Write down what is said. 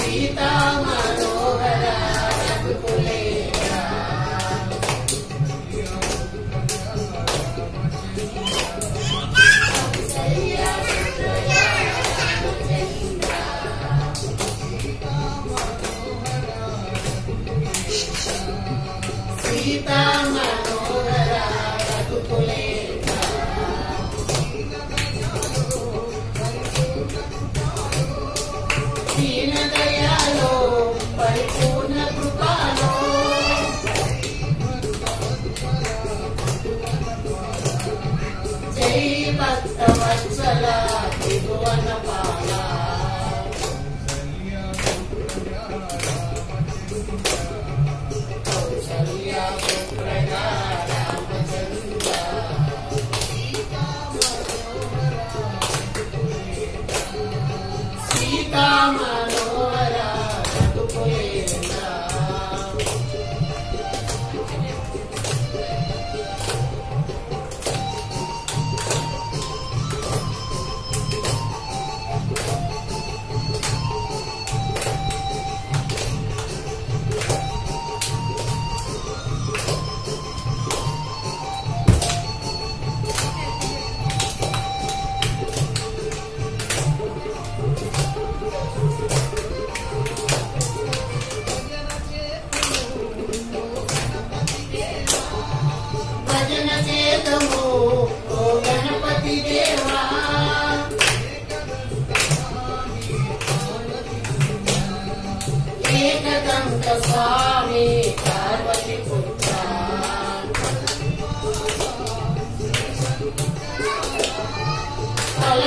सीता मनोहर रघुकुलेन्द्र कौसल्या सुप्रजा रामचंद्र सीता मनोहर रघुकुलेन्द्र दीन दयालो परिपूर्ण कृपालो जय भक्त वत्सल त्रिभुवन पाला कौसल्या सुप्रजा रामचंद्र सीता मनोहर रघुकुलेन्द्र भजन चेतमो ओ गणपति देवा एकदंत स्वामी पार्वती पुत्र कल